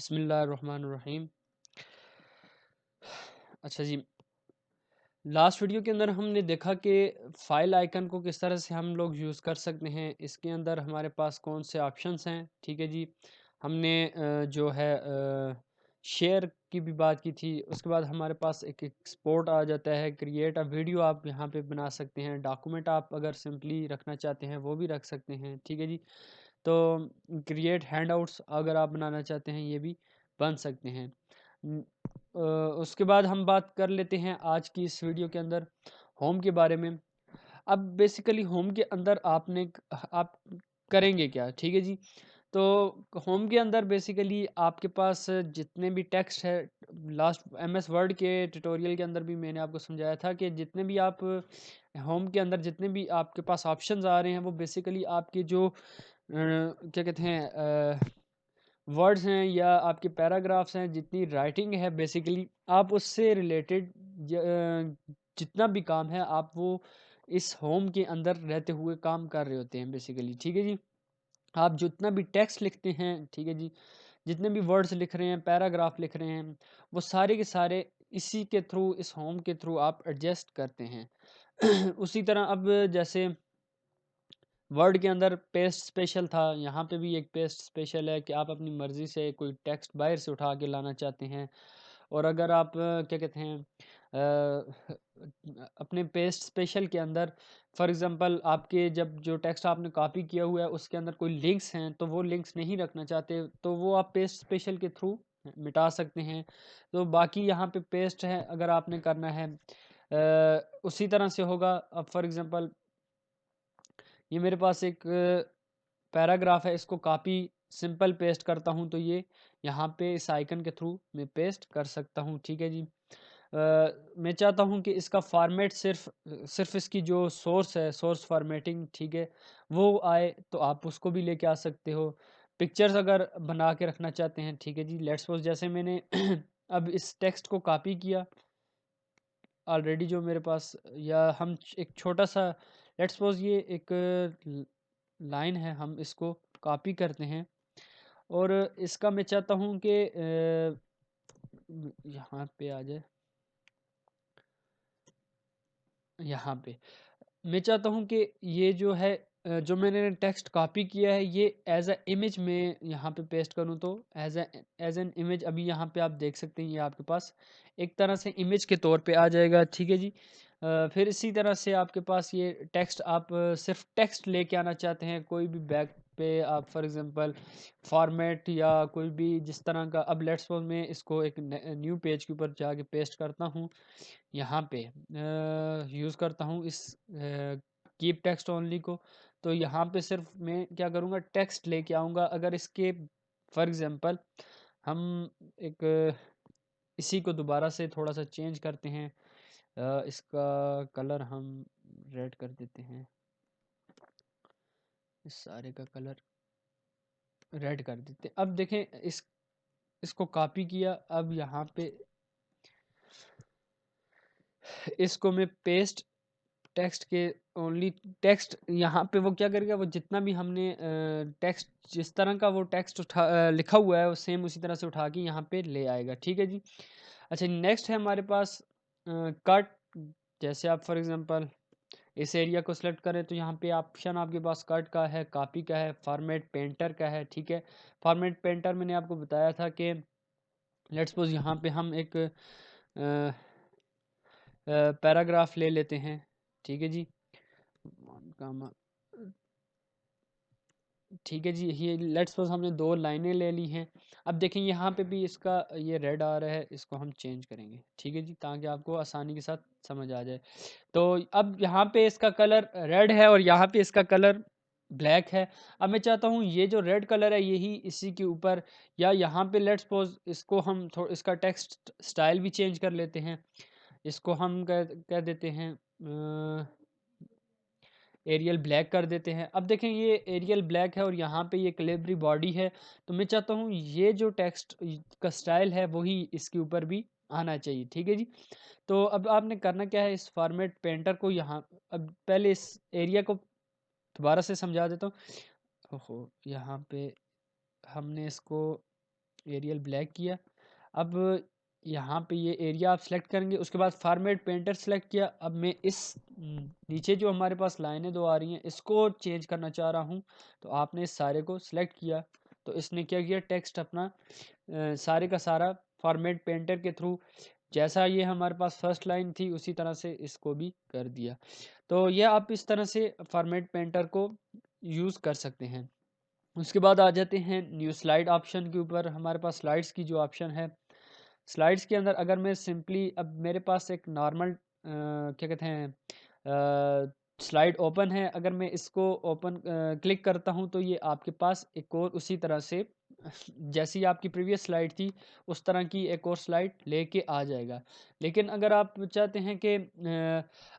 बिस्मिल्लाहिर्रहमानिर्रहीम। अच्छा जी, last video के अंदर हमने देखा कि फ़ाइल आइकन को किस तरह से हम लोग यूज़ कर सकते हैं। इसके अंदर हमारे पास कौन से ऑप्शंस हैं, ठीक है जी। हमने जो है शेयर की भी बात की थी। उसके बाद हमारे पास एक एक्सपोर्ट आ जाता है, क्रिएट अ वीडियो आप यहाँ पे बना सकते हैं। डॉक्यूमेंट आप अगर सिंपली रखना चाहते हैं वो भी रख सकते हैं, ठीक है जी। तो क्रिएट हैंडआउट्स अगर आप बनाना चाहते हैं ये भी बन सकते हैं। न- उसके बाद हम बात कर लेते हैं आज की इस वीडियो के अंदर होम के बारे में। अब बेसिकली होम के अंदर आप करेंगे क्या, ठीक है जी। तो होम के अंदर बेसिकली आपके पास जितने भी टेक्स्ट है, लास्ट एमएस वर्ड के ट्यूटोरियल के अंदर भी मैंने आपको समझाया था कि जितने भी आप होम के अंदर जितने भी आपके पास ऑप्शंस आ रहे हैं वो बेसिकली आपके जो क्या कहते हैं वर्ड्स हैं या आपके पैराग्राफ्स हैं, जितनी राइटिंग है बेसिकली आप उससे रिलेटेड जितना भी काम है आप वो इस होम के अंदर रहते हुए काम कर रहे होते हैं बेसिकली, ठीक है जी। आप जितना भी टेक्स्ट लिखते हैं, ठीक है जी, जितने भी वर्ड्स लिख रहे हैं, पैराग्राफ लिख रहे हैं, वो सारे के सारे इसी के थ्रू, इस होम के थ्रू आप एडजस्ट करते हैं। उसी तरह अब जैसे वर्ड के अंदर पेस्ट स्पेशल था, यहाँ पे भी एक पेस्ट स्पेशल है कि आप अपनी मर्ज़ी से कोई टेक्स्ट बाहर से उठा के लाना चाहते हैं। और अगर आप क्या कहते हैं अपने पेस्ट स्पेशल के अंदर फॉर एग्ज़ाम्पल आपके जब जो टेक्स्ट आपने कॉपी किया हुआ है उसके अंदर कोई लिंक्स हैं तो वो लिंक्स नहीं रखना चाहते तो वो आप पेस्ट स्पेशल के थ्रू मिटा सकते हैं। तो बाकी यहाँ पे पेस्ट है अगर आपने करना है उसी तरह से होगा। अब फॉर एग्ज़ाम्पल ये मेरे पास एक पैराग्राफ है, इसको कॉपी सिंपल पेस्ट करता हूँ तो ये यहाँ पे इस आइकन के थ्रू मैं पेस्ट कर सकता हूँ, ठीक है जी। मैं चाहता हूँ कि इसका फॉर्मेट सिर्फ इसकी जो सोर्स है, सोर्स फॉर्मेटिंग, ठीक है, वो आए तो आप उसको भी लेके आ सकते हो। पिक्चर्स अगर बना के रखना चाहते हैं, ठीक है जी, लेट्स सपोज जैसे मैंने अब इस टेक्स्ट को कॉपी किया ऑलरेडी जो मेरे पास, या हम एक छोटा सा लेट्स सपोज ये एक लाइन है, हम इसको कॉपी करते हैं और इसका मैं चाहता हूँ कि यहाँ पे आ जाए, यहाँ पे मैं चाहता हूँ कि ये जो है जो मैंने टेक्स्ट कॉपी किया है ये एज अ इमेज में यहाँ पे पेस्ट करूँ तो एज एन इमेज अभी यहाँ पे आप देख सकते हैं ये आपके पास एक तरह से इमेज के तौर पे आ जाएगा, ठीक है जी। फिर इसी तरह से आपके पास ये टेक्स्ट आप सिर्फ टेक्स्ट लेके आना चाहते हैं कोई भी बैक पे आप फॉर एग्जांपल फॉर्मेट या कोई भी जिस तरह का, अब लेट्स सपोज मैं इसको एक न्यू पेज के ऊपर जाके पेस्ट करता हूँ, यहाँ पे यूज़ करता हूँ इस कीप टेक्स्ट ओनली को। तो यहाँ पे सिर्फ मैं क्या करूँगा, टेक्स्ट लेके आऊँगा। अगर इसके फॉर एग्जांपल हम एक इसी को दोबारा से थोड़ा सा चेंज करते हैं, इसका कलर हम रेड कर देते हैं, इस सारे का कलर रेड कर देते हैं। अब देखें इसको कॉपी किया, अब यहाँ पे इसको मैं पेस्ट टेक्स्ट के ओनली टेक्स्ट यहाँ पे वो क्या करेगा, वो जितना भी हमने टेक्स्ट जिस तरह का वो टेक्स्ट लिखा हुआ है वो सेम उसी तरह से उठा के यहाँ पे ले आएगा, ठीक है जी। अच्छा नेक्स्ट है हमारे पास कट। जैसे आप फॉर एग्जांपल इस एरिया को सिलेक्ट करें तो यहाँ पे ऑप्शन आपके पास कट का है, कॉपी का है, फॉर्मेट पेंटर का है, ठीक है। फॉर्मेट पेंटर मैंने आपको बताया था कि लेट्स सपोज यहाँ पे हम एक पैराग्राफ ले लेते हैं, ठीक है जी, कामा, ठीक है जी। ये लेट्स सपोज हमने दो लाइनें ले ली हैं। अब देखें यहाँ पे भी इसका ये रेड आ रहा है, इसको हम चेंज करेंगे, ठीक है जी, ताकि आपको आसानी के साथ समझ आ जाए। तो अब यहाँ पे इसका कलर रेड है और यहाँ पे इसका कलर ब्लैक है। अब मैं चाहता हूँ ये जो रेड कलर है यही इसी के ऊपर, या यहाँ पे लेट्स सपोज इसको हम थोड़ा इसका टेक्स्ट स्टाइल भी चेंज कर लेते हैं। इसको हम कह देते हैं एरियल ब्लैक कर देते हैं। अब देखें ये एरियल ब्लैक है और यहाँ पे ये कैलिबरी बॉडी है। तो मैं चाहता हूँ ये जो टेक्स्ट का स्टाइल है वही इसके ऊपर भी आना चाहिए, ठीक है जी। तो अब आपने करना क्या है, इस फॉर्मेट पेंटर को यहाँ, अब पहले इस एरिया को दोबारा से समझा देता हूँ। ओहो, यहाँ पे हमने इसको एरियल ब्लैक किया। अब यहाँ पे ये एरिया आप सेलेक्ट करेंगे, उसके बाद फॉर्मेट पेंटर सेलेक्ट किया। अब मैं इस नीचे जो हमारे पास लाइनें दो आ रही हैं इसको चेंज करना चाह रहा हूँ, तो आपने इस सारे को सिलेक्ट किया तो इसने क्या किया, टेक्स्ट अपना सारे का सारा फॉर्मेट पेंटर के थ्रू जैसा ये हमारे पास फर्स्ट लाइन थी उसी तरह से इसको भी कर दिया। तो यह आप इस तरह से फॉर्मेट पेंटर को यूज़ कर सकते हैं। उसके बाद आ जाते हैं न्यू स्लाइड ऑप्शन के ऊपर। हमारे पास स्लाइड्स की जो ऑप्शन है, स्लाइड्स के अंदर अगर मैं सिंपली, अब मेरे पास एक नॉर्मल क्या कहते हैं स्लाइड ओपन है, अगर मैं इसको ओपन क्लिक करता हूं तो ये आपके पास एक और उसी तरह से जैसी आपकी प्रीवियस स्लाइड थी उस तरह की एक और स्लाइड लेके आ जाएगा। लेकिन अगर आप चाहते हैं कि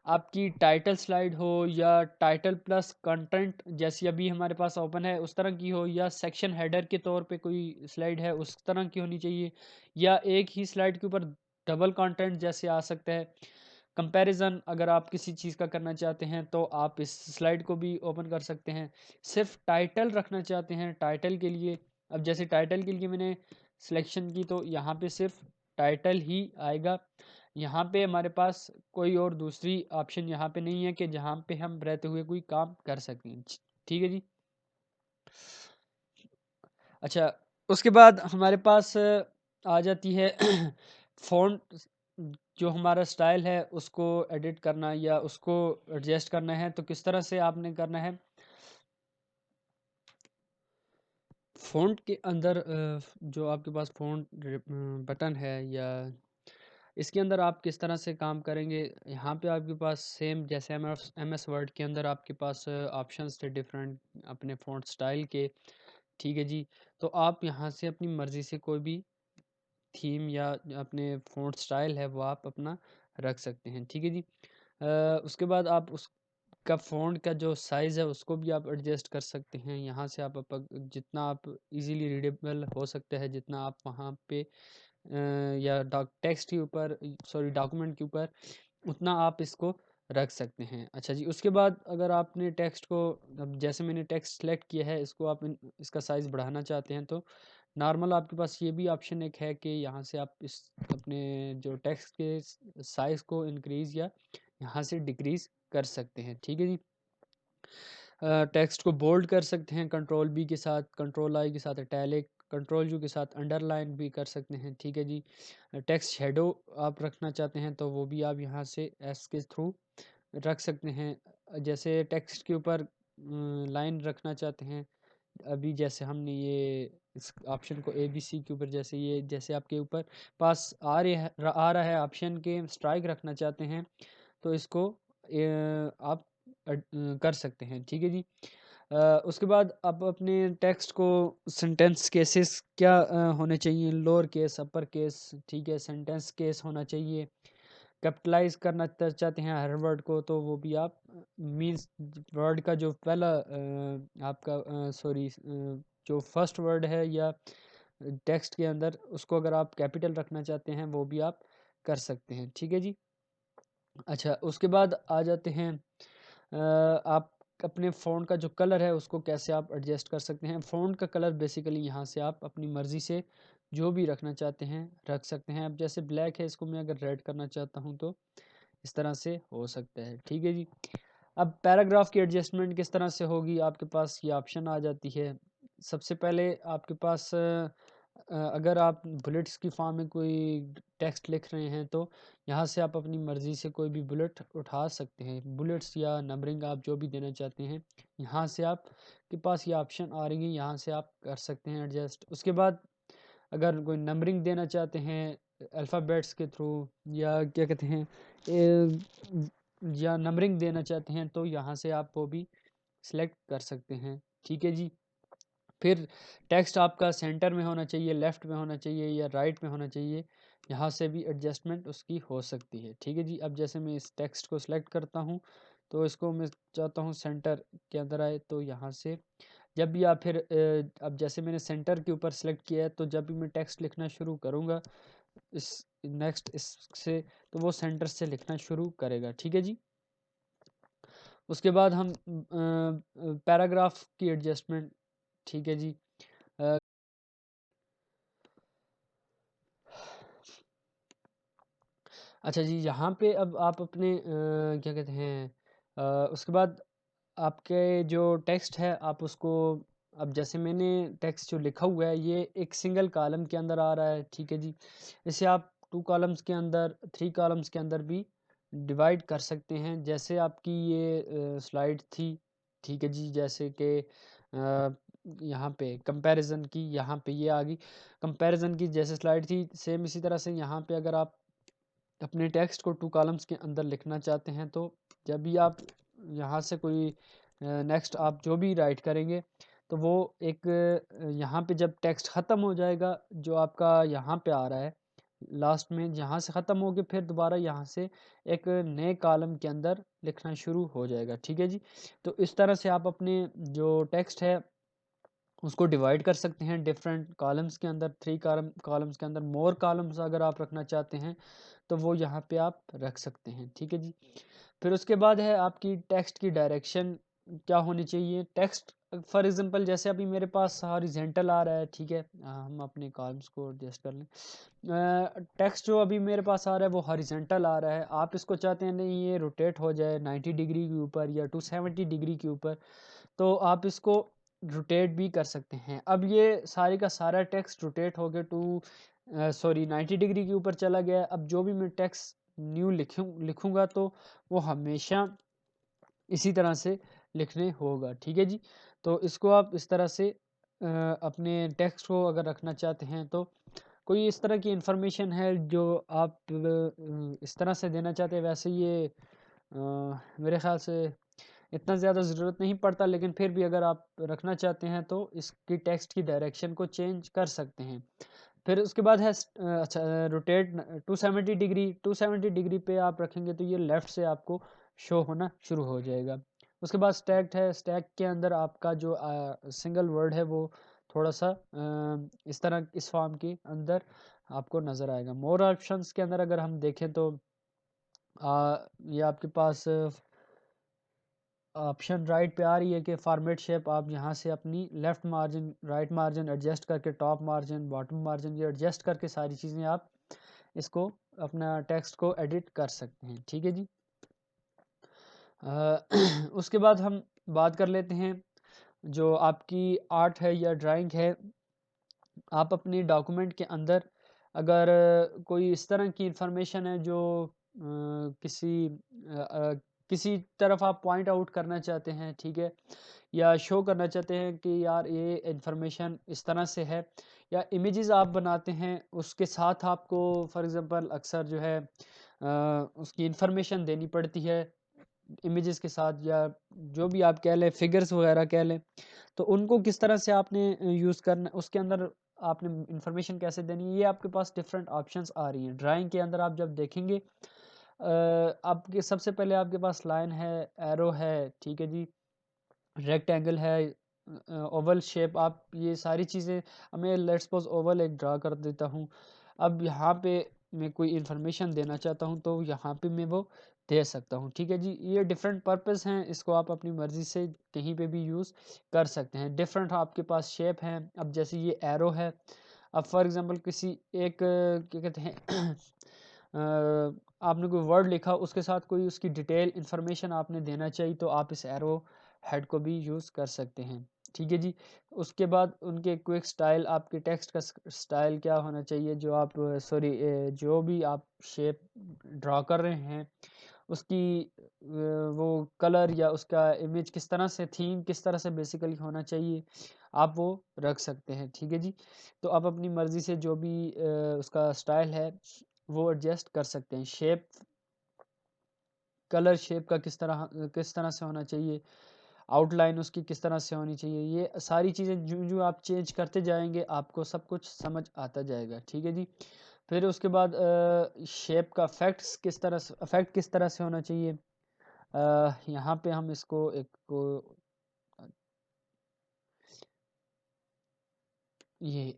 आपकी टाइटल स्लाइड हो या टाइटल प्लस कंटेंट जैसी अभी हमारे पास ओपन है उस तरह की हो, या सेक्शन हेडर के तौर पे कोई स्लाइड है उस तरह की होनी चाहिए, या एक ही स्लाइड के ऊपर डबल कंटेंट जैसे आ सकता है, कंपैरिजन अगर आप किसी चीज़ का करना चाहते हैं तो आप इस स्लाइड को भी ओपन कर सकते हैं। सिर्फ टाइटल रखना चाहते हैं टाइटल के लिए, अब जैसे टाइटल के लिए मैंने सिलेक्शन की तो यहाँ पे सिर्फ टाइटल ही आएगा। यहाँ पे हमारे पास कोई और दूसरी ऑप्शन यहाँ पे नहीं है कि जहाँ पे हम रहते हुए कोई काम कर सकें। ठीक है जी। अच्छा, उसके बाद हमारे पास आ जाती है फ़ॉन्ट, जो हमारा स्टाइल है उसको एडिट करना या उसको एडजस्ट करना है तो किस तरह से आपने करना है। फ़ॉन्ट के अंदर जो आपके पास फ़ॉन्ट बटन है या इसके अंदर आप किस तरह से काम करेंगे, यहाँ पे आपके पास सेम जैसे एम एस वर्ड के अंदर आपके पास ऑप्शंस थे डिफरेंट अपने फ़ॉन्ट स्टाइल के। ठीक है जी। तो आप यहाँ से अपनी मर्ज़ी से कोई भी थीम या अपने फ़ॉन्ट स्टाइल है वो आप अपना रख सकते हैं। ठीक है जी। उसके बाद आप उसका फ़ॉन्ट का जो साइज़ है उसको भी आप एडजस्ट कर सकते हैं। यहाँ से आप जितना आप इजीली रीडेबल हो सकता है जितना आप वहाँ पे या टेक्स्ट के ऊपर, सॉरी डॉक्यूमेंट के ऊपर उतना आप इसको रख सकते हैं। अच्छा जी, उसके बाद अगर आपने टेक्स्ट को, अब जैसे मैंने टेक्स्ट सेलेक्ट किया है इसको आप इसका साइज़ बढ़ाना चाहते हैं तो नॉर्मल आपके पास ये भी ऑप्शन एक है कि यहाँ से आप इस अपने जो टेक्स्ट के साइज़ को इंक्रीज़ या यहाँ से डिक्रीज़ कर सकते हैं। ठीक है जी। टेक्स्ट को बोल्ड कर सकते हैं कंट्रोल बी के साथ, कंट्रोल आई के साथ इटैलिक, कंट्रोल यू के साथ अंडरलाइन भी कर सकते हैं। ठीक है जी। टेक्स्ट शेडो आप रखना चाहते हैं तो वो भी आप यहाँ से एस के थ्रू रख सकते हैं। जैसे टेक्स्ट के ऊपर लाइन रखना चाहते हैं, अभी जैसे हमने ये इस ऑप्शन को ए बी सी के ऊपर, जैसे ये जैसे आपके ऊपर पास आ रहा है ऑप्शन के स्ट्राइक रखना चाहते हैं तो इसको आप कर सकते हैं। ठीक है जी। उसके बाद आप अपने टेक्स्ट को सेंटेंस केसेस क्या होने चाहिए, लोअर केस अपर केस, ठीक है, सेंटेंस केस होना चाहिए, कैपिटलाइज करना चाहते हैं हर वर्ड को तो वो भी आप मीन्स वर्ड का जो पहला आपका सॉरी जो फर्स्ट वर्ड है या टेक्स्ट के अंदर उसको अगर आप कैपिटल रखना चाहते हैं वो भी आप कर सकते हैं। ठीक है जी। अच्छा, उसके बाद आ जाते हैं आप अपने फ़ॉन्ट का जो कलर है उसको कैसे आप एडजस्ट कर सकते हैं। फ़ॉन्ट का कलर बेसिकली यहाँ से आप अपनी मर्ज़ी से जो भी रखना चाहते हैं रख सकते हैं। अब जैसे ब्लैक है इसको मैं अगर रेड करना चाहता हूँ तो इस तरह से हो सकता है। ठीक है जी। अब पैराग्राफ की एडजस्टमेंट किस तरह से होगी, आपके पास ये ऑप्शन आ जाती है। सबसे पहले आपके पास अगर आप बुलेट्स की फॉर्म में कोई टेक्स्ट लिख रहे हैं तो यहाँ से आप अपनी मर्ज़ी से कोई भी बुलेट उठा सकते हैं। बुलेट्स या नंबरिंग आप जो भी देना चाहते हैं यहाँ से आप के पास ये ऑप्शन आ रही है, यहाँ से आप कर सकते हैं एडजस्ट। उसके बाद अगर कोई नंबरिंग देना चाहते हैं अल्फ़ाबेट्स के थ्रू या क्या कहते हैं या नंबरिंग देना चाहते हैं तो यहाँ से आप वो भी सिलेक्ट कर सकते हैं। ठीक है जी। फिर टेक्स्ट आपका सेंटर में होना चाहिए, लेफ्ट में होना चाहिए या राइट में होना चाहिए, यहाँ से भी एडजस्टमेंट उसकी हो सकती है। ठीक है जी। अब जैसे मैं इस टेक्स्ट को सिलेक्ट करता हूँ तो इसको मैं चाहता हूँ सेंटर के अंदर आए तो यहाँ से जब भी आप फिर अब जैसे मैंने सेंटर के ऊपर सेलेक्ट किया है तो जब भी मैं टेक्स्ट लिखना शुरू करूँगा इस नेक्स्ट इससे तो वो सेंटर से लिखना शुरू करेगा। ठीक है जी। उसके बाद हम पैराग्राफ की एडजस्टमेंट, ठीक है जी। अच्छा जी, यहाँ पे अब आप अपने क्या कहते हैं, उसके बाद आपके जो टेक्स्ट है आप उसको, अब जैसे मैंने टेक्स्ट जो लिखा हुआ है ये एक सिंगल कॉलम के अंदर आ रहा है, ठीक है जी। इसे आप 2 कॉलम्स के अंदर, 3 कॉलम्स के अंदर भी डिवाइड कर सकते हैं। जैसे आपकी ये स्लाइड थी, ठीक है जी, जैसे कि यहाँ पे कंपैरिज़न की, यहाँ पे ये आ गई कंपैरिज़न की जैसे स्लाइड थी, सेम इसी तरह से यहाँ पे अगर आप अपने टेक्स्ट को 2 कॉलम्स के अंदर लिखना चाहते हैं, तो जब भी आप यहाँ से कोई नेक्स्ट आप जो भी राइट करेंगे, तो वो एक यहाँ पे जब टेक्स्ट ख़त्म हो जाएगा, जो आपका यहाँ पे आ रहा है लास्ट में, यहाँ से ख़त्म हो के फिर दोबारा यहाँ से एक नए कॉलम के अंदर लिखना शुरू हो जाएगा, ठीक है जी। तो इस तरह से आप अपने जो टेक्स्ट है उसको डिवाइड कर सकते हैं डिफरेंट कॉलम्स के अंदर, 3 कॉलम्स के अंदर। मोर कॉलम्स अगर आप रखना चाहते हैं तो वो यहाँ पे आप रख सकते हैं, ठीक है जी। फिर उसके बाद है आपकी टेक्स्ट की डायरेक्शन क्या होनी चाहिए। टेक्स्ट फॉर एग्जांपल जैसे अभी मेरे पास हॉरिजेंटल आ रहा है, ठीक है, हम अपने कॉलम्स को एडजस्ट कर लें। टेक्स्ट जो अभी मेरे पास आ रहा है वो हॉरिजेंटल आ रहा है, आप इसको चाहते हैं नहीं ये रोटेट हो जाए 90 डिग्री के ऊपर या 270 डिग्री के ऊपर, तो आप इसको रोटेट भी कर सकते हैं। अब ये सारी का सारा टेक्स्ट रोटेट हो गया 90 डिग्री के ऊपर चला गया। अब जो भी मैं टेक्स्ट न्यू लिखूंगा तो वो हमेशा इसी तरह से लिखने होगा, ठीक है जी। तो इसको आप इस तरह से अपने टेक्स्ट को अगर रखना चाहते हैं, तो कोई इस तरह की इंफॉर्मेशन है जो आप इस तरह से देना चाहते हैं, वैसे ये मेरे ख्याल से इतना ज़्यादा ज़रूरत नहीं पड़ता, लेकिन फिर भी अगर आप रखना चाहते हैं तो इसकी टेक्स्ट की डायरेक्शन को चेंज कर सकते हैं। फिर उसके बाद है अच्छा, रोटेट 270 डिग्री, 270 डिग्री पे आप रखेंगे तो ये लेफ़्ट से आपको शो होना शुरू हो जाएगा। उसके बाद स्टैक्ड है, स्टैक के अंदर आपका जो सिंगल वर्ड है वो थोड़ा-सा इस तरह इस फॉर्म के अंदर आपको नज़र आएगा। मोर ऑप्शंस के अंदर अगर हम देखें तो ये आपके पास ऑप्शन राइट पे आ रही है कि फॉर्मेट शेप, आप यहाँ से अपनी left margin, right margin adjust करके, टॉप मार्जिन, बॉटम मार्जिन ये एडजस्ट करके सारी चीज़ें आप इसको अपना टेक्स्ट को एडिट कर सकते हैं, ठीक है जी। उसके बाद हम बात कर लेते हैं जो आपकी आर्ट है या ड्राइंग है। आप अपने डॉक्यूमेंट के अंदर अगर कोई इस तरह की इंफॉर्मेशन है जो किसी तरफ आप पॉइंट आउट करना चाहते हैं, ठीक है, या शो करना चाहते हैं कि यार ये इंफॉर्मेशन इस तरह से है, या इमेजेस आप बनाते हैं उसके साथ आपको फॉर एग्जांपल अक्सर जो है उसकी इंफॉर्मेशन देनी पड़ती है इमेजेस के साथ, या जो भी आप कह लें फिगर्स वगैरह कह लें, तो उनको किस तरह से आपने यूज़ करना, उसके अंदर आपने इंफॉर्मेशन कैसे देनी है, ये आपके पास डिफरेंट ऑप्शंस आ रही हैं। ड्राइंग के अंदर आप जब देखेंगे आपके सबसे पहले आपके पास लाइन है, एरो है, ठीक है जी, रेक्टेंगल है, ओवल शेप, आप ये सारी चीज़ें, अब मैं लेट्स सपोज ओवल एक ड्रा कर देता हूँ। अब यहाँ पे मैं कोई इन्फॉर्मेशन देना चाहता हूँ तो यहाँ पे मैं वो दे सकता हूँ, ठीक है जी। ये डिफरेंट पर्पस हैं, इसको आप अपनी मर्ज़ी से कहीं पे भी यूज़ कर सकते हैं। डिफरेंट आपके पास शेप हैं, अब जैसे ये एरो है, अब फॉर एग्ज़ाम्पल किसी एक क्या कहते हैं आपने कोई वर्ड लिखा, उसके साथ कोई उसकी डिटेल इन्फॉर्मेशन आपने देना चाहिए, तो आप इस एरो हेड को भी यूज़ कर सकते हैं, ठीक है जी। उसके बाद उनके क्विक स्टाइल, आपके टेक्स्ट का स्टाइल क्या होना चाहिए, जो आप जो भी आप शेप ड्रा कर रहे हैं उसकी वो कलर या उसका इमेज किस तरह से, थीम किस तरह से बेसिकली होना चाहिए, आप वो रख सकते हैं, ठीक है जी। तो आप अपनी मर्ज़ी से जो भी उसका स्टाइल है वो एडजस्ट कर सकते हैं। शेप, कलर शेप का किस तरह से होना चाहिए, आउटलाइन उसकी किस तरह से होनी चाहिए, ये सारी चीज़ें जो आप चेंज करते जाएँगे आपको सब कुछ समझ आता जाएगा, ठीक है जी। फिर उसके बाद शेप का इफ़ेक्ट किस तरह से होना चाहिए। यहाँ पे हम इसको एक को ये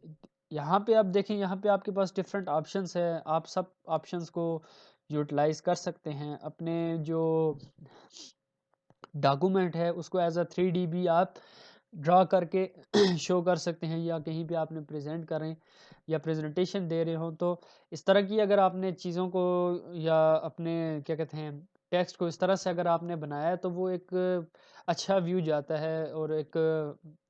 यहाँ पे आप देखें, यहाँ पे आपके पास डिफरेंट ऑप्शंस है, आप सब ऑप्शंस को यूटिलाइज़ कर सकते हैं। अपने जो डॉक्यूमेंट है उसको एज़ अ 3D भी आप ड्रा करके शो कर सकते हैं, या कहीं पे आपने प्रेजेंट करें या प्रेजेंटेशन दे रहे हो, तो इस तरह की अगर आपने चीज़ों को या अपने क्या कहते हैं टेक्स्ट को इस तरह से अगर आपने बनाया है, तो वो एक अच्छा व्यू जाता है, और एक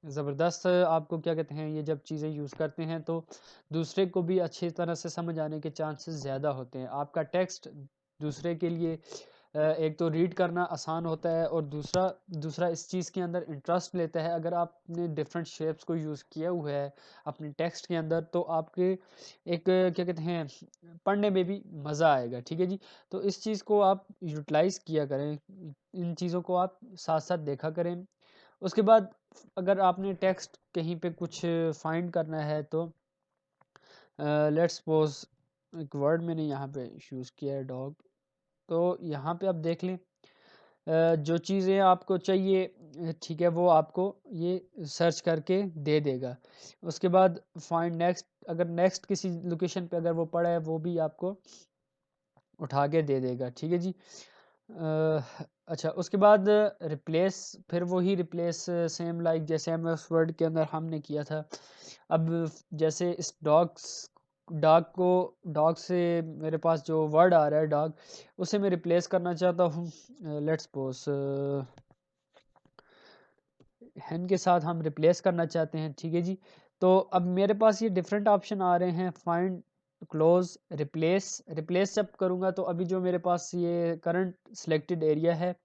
ज़बरदस्त आपको क्या कहते हैं, ये जब चीज़ें यूज़ करते हैं तो दूसरे को भी अच्छी तरह से समझ आने के चांसेस ज़्यादा होते हैं। आपका टेक्स्ट दूसरे के लिए एक तो रीड करना आसान होता है, और दूसरा दूसरा इस चीज़ के अंदर इंटरेस्ट लेता है। अगर आपने डिफरेंट शेप्स को यूज़ किया हुआ है अपने टेक्स्ट के अंदर, तो आपके एक क्या कहते हैं पढ़ने में भी मज़ा आएगा। ठीक है जी। तो इस चीज़ को आप यूटिलाइज़ किया करें, इन चीज़ों को आप साथ साथ देखा करें। उसके बाद अगर आपने टेक्स्ट कहीं पे कुछ फाइंड करना है, तो लेट्स सपोज एक वर्ड मैंने यहाँ पे यूज़ किया है, डॉग। तो यहाँ पे आप देख लें, जो चीज़ें आपको चाहिए, ठीक है, वो आपको ये सर्च करके दे देगा। उसके बाद फाइंड नेक्स्ट, अगर नेक्स्ट किसी लोकेशन पे अगर वो पड़ा है, वो भी आपको उठा के दे देगा। ठीक है जी। अच्छा, उसके बाद रिप्लेस, फिर वही रिप्लेस सेम लाइक जैसे हम उस वर्ड के अंदर हमने किया था। अब जैसे इस डॉग से मेरे पास जो वर्ड आ रहा है डॉग, उसे मैं रिप्लेस करना चाहता हूँ, लेट्स सपोज हैन के साथ हम रिप्लेस करना चाहते हैं। ठीक है जी। तो अब मेरे पास ये डिफरेंट ऑप्शन आ रहे हैं, फाइंड, क्लोज, रिप्लेस। रिप्लेस जब करूँगा तो अभी जो मेरे पास ये करंट सिलेक्टेड एरिया है,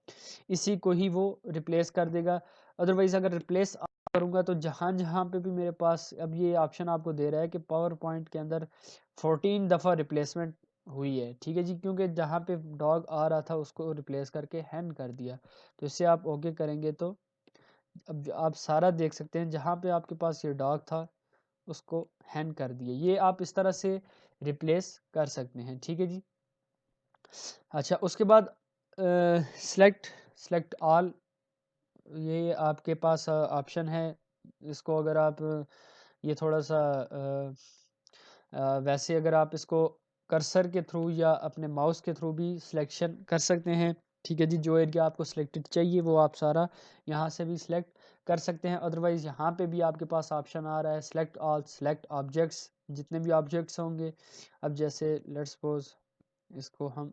इसी को ही वो रिप्लेस कर देगा। अदरवाइज़ अगर रिप्लेस करूँगा तो जहाँ जहाँ पे भी मेरे पास अब ये ऑप्शन आपको दे रहा है कि पावर पॉइंट के अंदर 14 दफ़ा रिप्लेसमेंट हुई है। ठीक है जी। क्योंकि जहाँ पे डॉग आ रहा था उसको रिप्लेस करके हैन कर दिया। तो इससे आप ओके करेंगे, तो अब आप सारा देख सकते हैं, जहाँ पे आपके पास ये डॉग था उसको हैंग कर दिए। ये आप इस तरह से रिप्लेस कर सकते हैं। ठीक है जी। अच्छा, उसके बाद सेलेक्ट सेलेक्ट ऑल, ये आपके पास ऑप्शन है। इसको अगर आप ये थोड़ा सा वैसे अगर आप इसको कर्सर के थ्रू या अपने माउस के थ्रू भी सिलेक्शन कर सकते हैं। ठीक है जी। जो एरिया आपको सिलेक्टेड चाहिए वो आप सारा यहाँ से भी सिलेक्ट कर सकते हैं। अदरवाइज़ यहाँ पे भी आपके पास ऑप्शन आ रहा है सेलेक्ट ऑल, सेलेक्ट ऑब्जेक्ट्स, जितने भी ऑब्जेक्ट्स होंगे। अब जैसे लेट्स सपोज इसको हम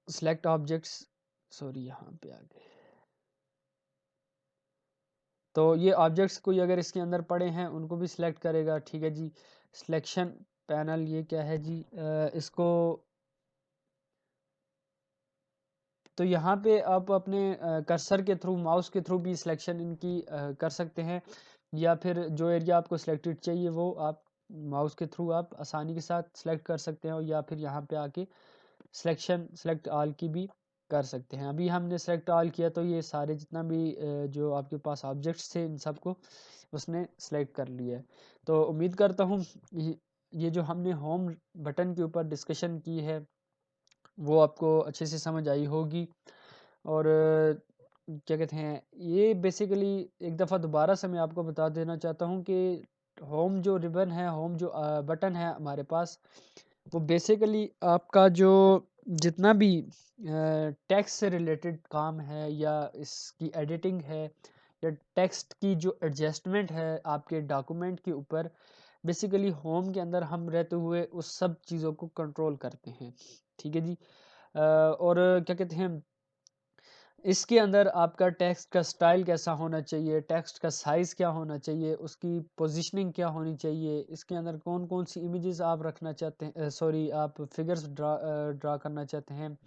सेलेक्ट ऑब्जेक्ट्स, सॉरी यहाँ पे आ गए, तो ये ऑब्जेक्ट्स कोई अगर इसके अंदर पड़े हैं उनको भी सिलेक्ट करेगा। ठीक है जी। सिलेक्शन पैनल ये क्या है जी, इसको तो यहाँ पे आप अपने कर्सर के थ्रू, माउस के थ्रू भी सिलेक्शन इनकी कर सकते हैं, या फिर जो एरिया आपको सिलेक्टेड चाहिए वो आप माउस के थ्रू आप आसानी के साथ सिलेक्ट कर सकते हैं, या फिर यहाँ पे आके सिलेक्शन सेलेक्ट ऑल की भी कर सकते हैं। अभी हमने सेलेक्ट ऑल किया तो ये सारे जितना भी जो आपके पास ऑब्जेक्ट्स थे इन सबको उसने सेलेक्ट कर लिया है। तो उम्मीद करता हूँ ये जो हमने होम बटन के ऊपर डिस्कशन की है वो आपको अच्छे से समझ आई होगी। और क्या कहते हैं, ये बेसिकली एक दफ़ा दोबारा से मैं आपको बता देना चाहता हूँ कि होम जो रिबन है, होम जो बटन है हमारे पास, वो बेसिकली आपका जो जितना भी टेक्स्ट से रिलेटेड काम है, या इसकी एडिटिंग है, या टेक्स्ट की जो एडजस्टमेंट है आपके डॉक्यूमेंट के ऊपर, बेसिकली होम के अंदर हम रहते हुए उस सब चीज़ों को कंट्रोल करते हैं। ठीक है जी। और क्या कहते हैं, इसके अंदर आपका टेक्स्ट का स्टाइल कैसा होना चाहिए, टेक्स्ट का साइज़ क्या होना चाहिए, उसकी पोजीशनिंग क्या होनी चाहिए, इसके अंदर कौन-कौन सी इमेजेस आप रखना चाहते हैं, सॉरी आप फिगर्स ड्रा करना चाहते हैं,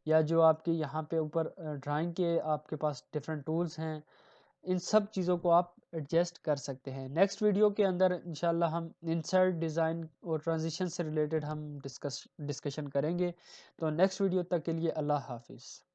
या जो आपके यहाँ पे ऊपर ड्राइंग के आपके पास डिफरेंट टूल्स हैं, इन सब चीज़ों को आप एडजस्ट कर सकते हैं। नेक्स्ट वीडियो के अंदर इंशाल्लाह हम इंसर्ट डिज़ाइन और ट्रांजिशन से रिलेटेड हम डिस्कशन करेंगे। तो नेक्स्ट वीडियो तक के लिए अल्लाह हाफ़िज़।